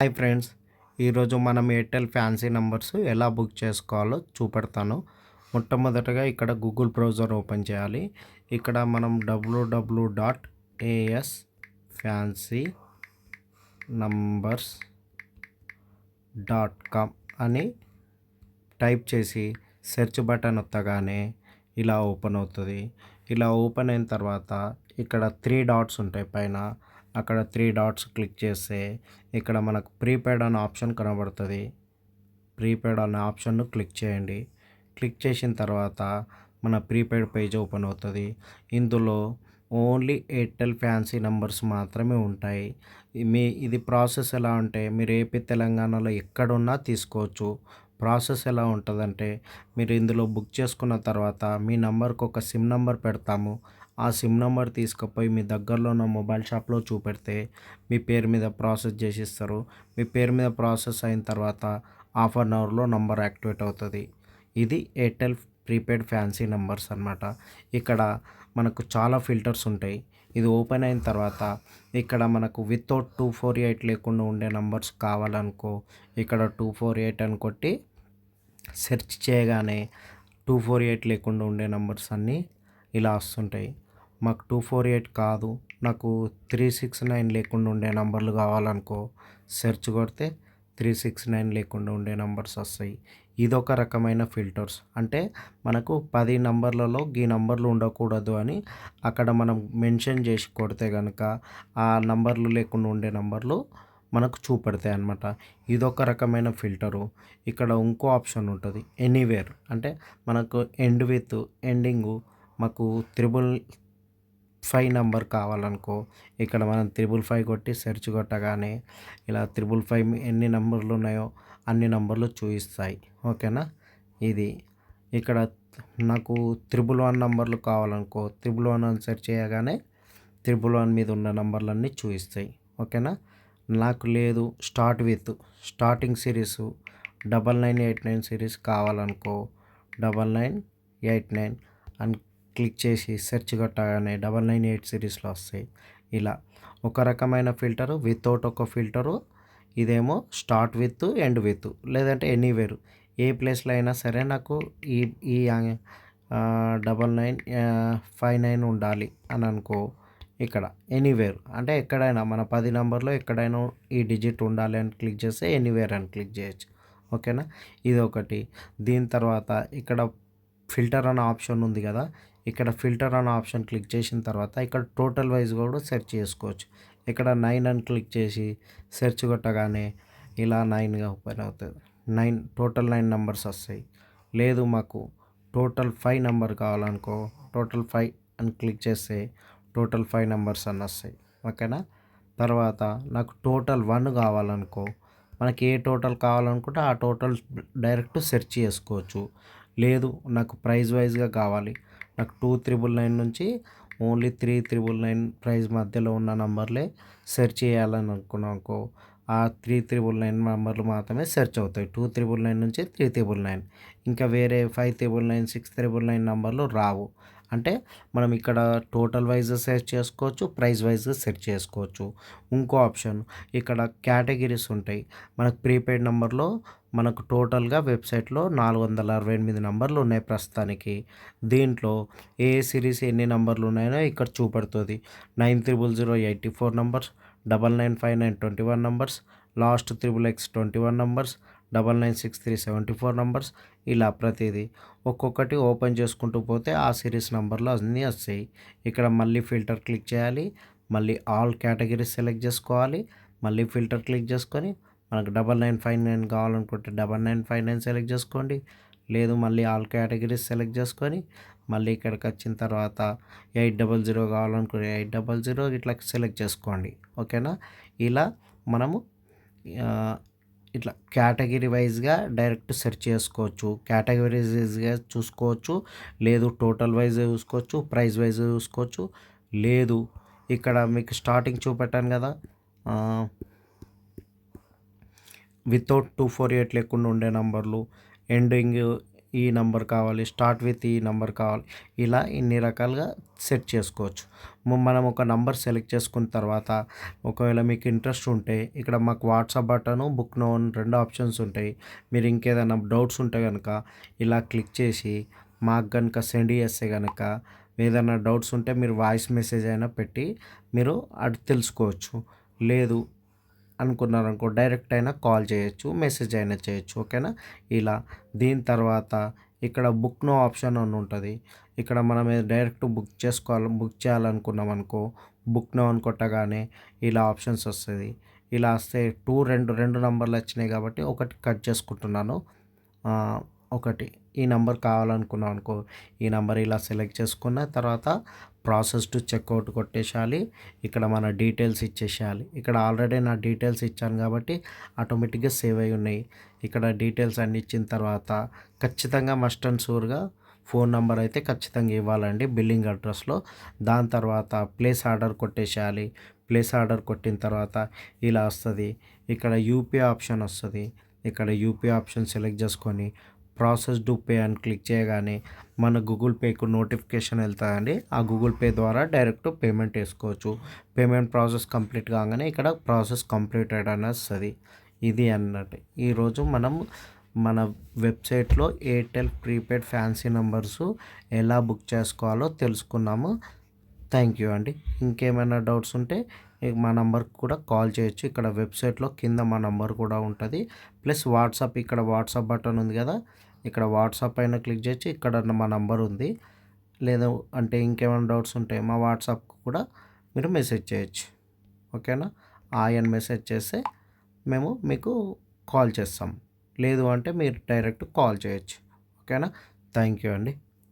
Hi friends, ఈరోజు మనం Airtel fancy numbers ఎలా బుక్ చేసుకోవాలో చూపెడతాను. మొట్టమొదటగా ఇక్కడ గూగుల్ బ్రౌజర్ ఓపెన్ చేయాలి. ఇక్కడ మనం www.asfancynumbers.com అని టైప్ చేసి సెర్చ్ బటన్ ఒత్తగానే ఇలా ఓపెన్ అవుతుంది. ఇలా ఓపెన్ అయిన తర్వాత ఇక్కడ 3 డాట్స్ ఉంటాయి పైన. అక్కడ 3 డాట్స్ క్లిక్ చేస్తే ఇక్కడ మనకు ప్రీపెయిడ్ అనే ఆప్షన్ కనబడుతుంది. ప్రీపెయిడ్ అనే ఆప్షన్ను క్లిక్ చేయండి. క్లిక్ చేసిన తర్వాత మన ప్రీపెయిడ్ పేజ్ ఓపెన్ అవుతుంది. ఇందులో ఓన్లీ ఎయిర్టెల్ ఫ్యాన్సీ నంబర్స్ మాత్రమే ఉంటాయి. ఇది ప్రాసెస్ ఎలా అంటే మీరు ఏపీ తెలంగాణలో ఎక్కడున్నా తీసుకోవచ్చు. ప్రాసెస్ ఎలా ఉంటుందంటే మీరు ఇందులో బుక్ చేసుకున్న తర్వాత మీ నంబర్కి ఒక సిమ్ నంబర్ పెడతాము. ఆ సిమ్ నంబర్ తీసుకుపోయి మీ దగ్గరలో ఉన్న మొబైల్ షాప్లో చూపెడితే మీ పేరు మీద ప్రాసెస్ చేసిస్తారు. మీ పేరు మీద ప్రాసెస్ అయిన తర్వాత హాఫ్ అన్ అవర్లో నంబర్ యాక్టివేట్ అవుతుంది. ఇది ఎయిర్టెల్ ప్రీపెయిడ్ ఫ్యాన్సీ నంబర్స్ అన్నమాట. ఇక్కడ మనకు చాలా ఫిల్టర్స్ ఉంటాయి. ఇది ఓపెన్ అయిన తర్వాత ఇక్కడ మనకు వితౌట్ 248 లేకుండా ఉండే నంబర్స్ కావాలనుకో ఇక్కడ 248 అని కొట్టి సెర్చ్ చేయగానే 248 లేకుండా ఉండే నంబర్స్ అన్నీ ఇలా వస్తుంటాయి. మాకు 248 కాదు, నాకు 369 లేకుండా ఉండే నంబర్లు కావాలనుకో సెర్చ్ కొడితే 369 లేకుండా ఉండే నంబర్స్ వస్తాయి. ఇదొక రకమైన ఫిల్టర్స్. అంటే మనకు 10 నంబర్లలో ఈ నంబర్లు ఉండకూడదు అని అక్కడ మనం మెన్షన్ చేసి కొడితే కనుక ఆ నంబర్లు లేకుండా ఉండే నంబర్లు మనకు చూపెడతాయి అన్నమాట. ఇదొక రకమైన ఫిల్టరు. ఇక్కడ ఇంకో ఆప్షన్ ఉంటుంది ఎనీవేర్. అంటే మనకు ఎండింగు మాకు 555 నంబర్ కావాలనుకో ఇక్కడ మనం 555 కొట్టి సెర్చ్ కొట్టగానే ఇలా 555 ఎన్ని నంబర్లు ఉన్నాయో అన్ని నంబర్లు చూపిస్తాయి. ఓకేనా. ఇది ఇక్కడ నాకు 111 నంబర్లు కావాలనుకో 111 అని సెర్చ్ చేయగానే 111 మీద ఉన్న నంబర్లన్నీ చూపిస్తాయి. ఓకేనా. నాకు లేదు స్టార్టింగ్ సిరీస్ 9989 సిరీస్ కావాలనుకో 9989 అని క్లిక్ చేసి సెర్చ్ కొట్టగానే 998 సిరీస్లో వస్తాయి. ఇలా ఒక రకమైన ఫిల్టరు. వితౌట్ ఒక ఫిల్టరు. ఇదేమో స్టార్ట్ విత్ ఎండ్ విత్ లేదంటే ఎనీవేర్ ఏ ప్లేస్లో అయినా సరే నాకు ఈ ఈ 9959 ఉండాలి అని అనుకో ఇక్కడ ఎనీవేర్ అంటే ఎక్కడైనా మన 10 నంబర్లో ఎక్కడైనా ఈ డిజిట్ ఉండాలి అని క్లిక్ చేస్తే ఎనీవేర్ అని క్లిక్ చేయొచ్చు. ఓకేనా. ఇది ఒకటి. దీని తర్వాత ఇక్కడ ఫిల్టర్ అనే ఆప్షన్ ఉంది కదా. ఇక్కడ ఫిల్టర్ అనే ఆప్షన్ క్లిక్ చేసిన తర్వాత ఇక్కడ టోటల్ వైజ్ కూడా సెర్చ్ చేసుకోవచ్చు. ఇక్కడ 9 అని క్లిక్ చేసి సెర్చ్ కొట్టగానే ఇలా 9గా ఓపెన్ అవుతుంది. 9 నంబర్స్ వస్తాయి. లేదు మాకు టోటల్ 5 నంబర్ కావాలనుకో టోటల్ 5 అని క్లిక్ చేస్తే టోటల్ 5 నంబర్స్ అని వస్తాయి. ఓకేనా. తర్వాత నాకు టోటల్ 1 కావాలనుకో మనకి ఏ టోటల్ కావాలనుకుంటే ఆ టోటల్ డైరెక్ట్ సెర్చ్ చేసుకోవచ్చు. లేదు నాకు ప్రైస్ వైజ్గా కావాలి, నాకు 2399 నుంచి ఓన్లీ 3399 ప్రైస్ మధ్యలో ఉన్న నంబర్లే సెర్చ్ చేయాలని అనుకున్నానుకో ఆ 3399 నంబర్లు మాత్రమే సెర్చ్ అవుతాయి. 2399 నుంచి 3399 ఇంకా వేరే 5999 6999 నంబర్లు రావు. అంటే మనం ఇక్కడ టోటల్ వైజ్ సెర్చ్ చేసుకోవచ్చు, ప్రైస్ వైజ్ సెర్చ్ చేసుకోవచ్చు. ఇంకో ఆప్షన్ ఇక్కడ కేటగిరీస్ ఉంటాయి. మనకు ప్రీపెయిడ్ నెంబర్లో మనకు టోటల్గా వెబ్సైట్లో 468 నంబర్లు ఉన్నాయి ప్రస్తుతానికి. దీంట్లో ఏ సిరీస్ ఎన్ని నంబర్లు ఉన్నాయో ఇక్కడ చూపెడుతుంది. 900084 numbers, 9959 21 numbers, last XXX 21 numbers, 9963 74 numbers. ఇలా ప్రతిదీ ఒక్కొక్కటి ఓపెన్ చేసుకుంటూ పోతే ఆ సిరీస్ నంబర్లు అన్నీ వస్తాయి. ఇక్కడ మళ్ళీ ఫిల్టర్ క్లిక్ చేయాలి, మళ్ళీ ఆల్ కేటగిరీస్ సెలెక్ట్ చేసుకోవాలి, మళ్ళీ ఫిల్టర్ క్లిక్ చేసుకొని మనకు 9959 కావాలనుకుంటే 9959 సెలెక్ట్ చేసుకోండి. లేదు మళ్ళీ ఆల్ కేటగిరీస్ సెలెక్ట్ చేసుకొని మళ్ళీ ఇక్కడికి వచ్చిన తర్వాత 800 కావాలనుకుంటే 800 ఇట్లా సెలెక్ట్ చేసుకోండి. ఓకేనా. ఇలా మనము ఇట్లా కేటగిరీ వైజ్గా డైరెక్ట్ సెర్చ్ చేసుకోవచ్చు. కేటగిరీస్ వైజ్గా చూసుకోవచ్చు, లేదు టోటల్ వైజ్ చూసుకోవచ్చు, ప్రైస్ వైజ్ చూసుకోవచ్చు. లేదు ఇక్కడ మీకు స్టార్టింగ్ చూపెట్టాను కదా వితౌట్ 248 లేకుండా ఉండే నంబర్లు, ఎండింగ్ ఈ నంబర్ కావాలి, స్టార్ట్ విత్ ఈ నంబర్ కావాలి, ఇలా ఇన్ని రకాలుగా సెట్ చేసుకోవచ్చు. మనం ఒక నంబర్ సెలెక్ట్ చేసుకున్న తర్వాత ఒకవేళ మీకు ఇంట్రెస్ట్ ఉంటే ఇక్కడ మాకు వాట్సాప్ బటను, బుక్ నౌ అని 2 ఆప్షన్స్ ఉంటాయి. మీరు ఇంకేదైనా డౌట్స్ ఉంటే గనక ఇలా క్లిక్ చేసి మాకు గనుక సెండ్ చేస్తే గనక ఏదైనా డౌట్స్ ఉంటే మీరు వాయిస్ మెసేజ్ అయినా పెట్టి మీరు అది తెలుసుకోవచ్చు. లేదు అనుకున్నారనుకో డైరెక్ట్ అయినా కాల్ చేయొచ్చు, మెసేజ్ అయినా చేయొచ్చు. ఓకేనా? ఇలా దీని తర్వాత ఇక్కడ బుక్ నో ఆప్షన్ అని ఉంటుంది. ఇక్కడ మనం డైరెక్ట్ బుక్ చేయాలనుకున్నాం అనుకో, బుక్ నో అని కొట్టగానే ఇలా ఆప్షన్స్ వస్తుంది. ఇలా వస్తే రెండు నంబర్లు వచ్చినాయి కాబట్టి ఒకటి కట్ చేసుకుంటున్నాను. ఒకటి ఈ నంబర్ కావాలనుకున్నాం అనుకో, ఈ నంబర్ ఇలా సెలెక్ట్ చేసుకున్న తర్వాత ప్రాసెస్ టు చెక్అవుట్ కొట్టేసేయాలి. ఇక్కడ మన డీటెయిల్స్ ఇచ్చేసేయాలి. ఇక్కడ ఆల్రెడీ నా డీటెయిల్స్ ఇచ్చాను కాబట్టి ఆటోమేటిక్గా సేవ్ అయి ఉన్నాయి. ఇక్కడ డీటెయిల్స్ అన్ని ఇచ్చిన తర్వాత ఖచ్చితంగా మస్ట్ అండ్ షూర్గా ఫోన్ నెంబర్ అయితే ఖచ్చితంగా ఇవ్వాలండి బిల్లింగ్ అడ్రస్లో. దాని తర్వాత ప్లేస్ ఆర్డర్ కొట్టేసేయాలి. ప్లేస్ ఆర్డర్ కొట్టిన తర్వాత ఇలా వస్తుంది. ఇక్కడ యూపీఐ ఆప్షన్ వస్తుంది. ఇక్కడ యూపీఐ ఆప్షన్ సెలెక్ట్ చేసుకొని ప్రాసెస్ టు పే అని క్లిక్ చేయగానే మన గూగుల్ పేకు నోటిఫికేషన్ వెళ్తుందండి. ఆ గూగుల్ పే ద్వారా డైరెక్ట్ పేమెంట్ వేసుకోవచ్చు. పేమెంట్ ప్రాసెస్ కంప్లీట్ కాగానే ఇక్కడ ప్రాసెస్ కంప్లీటెడ్ అని వస్తుంది. ఇది అన్నట్టు ఈరోజు మనం మన వెబ్సైట్లో ఎయిర్టెల్ ప్రీపెయిడ్ ఫ్యాన్సీ నెంబర్స్ ఎలా బుక్ చేసుకోవాలో తెలుసుకున్నాము. థ్యాంక్ యూ అండి. ఇంకేమైనా డౌట్స్ ఉంటే మా నంబర్కి కూడా కాల్ చేయొచ్చు. ఇక్కడ వెబ్సైట్లో కింద మా నంబర్ కూడా ఉంటుంది. ప్లస్ వాట్సాప్, ఇక్కడ వాట్సాప్ బటన్ ఉంది కదా, ఇక్కడ వాట్సాప్ పైన క్లిక్ చేయొచ్చు. ఇక్కడ మా నంబర్ ఉంది. లేదు అంటే ఇంకేమైనా డౌట్స్ ఉంటే మా వాట్సాప్కి కూడా మీరు మెసేజ్ చేయొచ్చు. ఓకేనా? అని మెసేజ్ చేస్తే మేము మీకు కాల్ చేస్తాం. లేదు అంటే మీరు డైరెక్ట్ కాల్ చేయొచ్చు. ఓకేనా? థ్యాంక్ యూ అండి.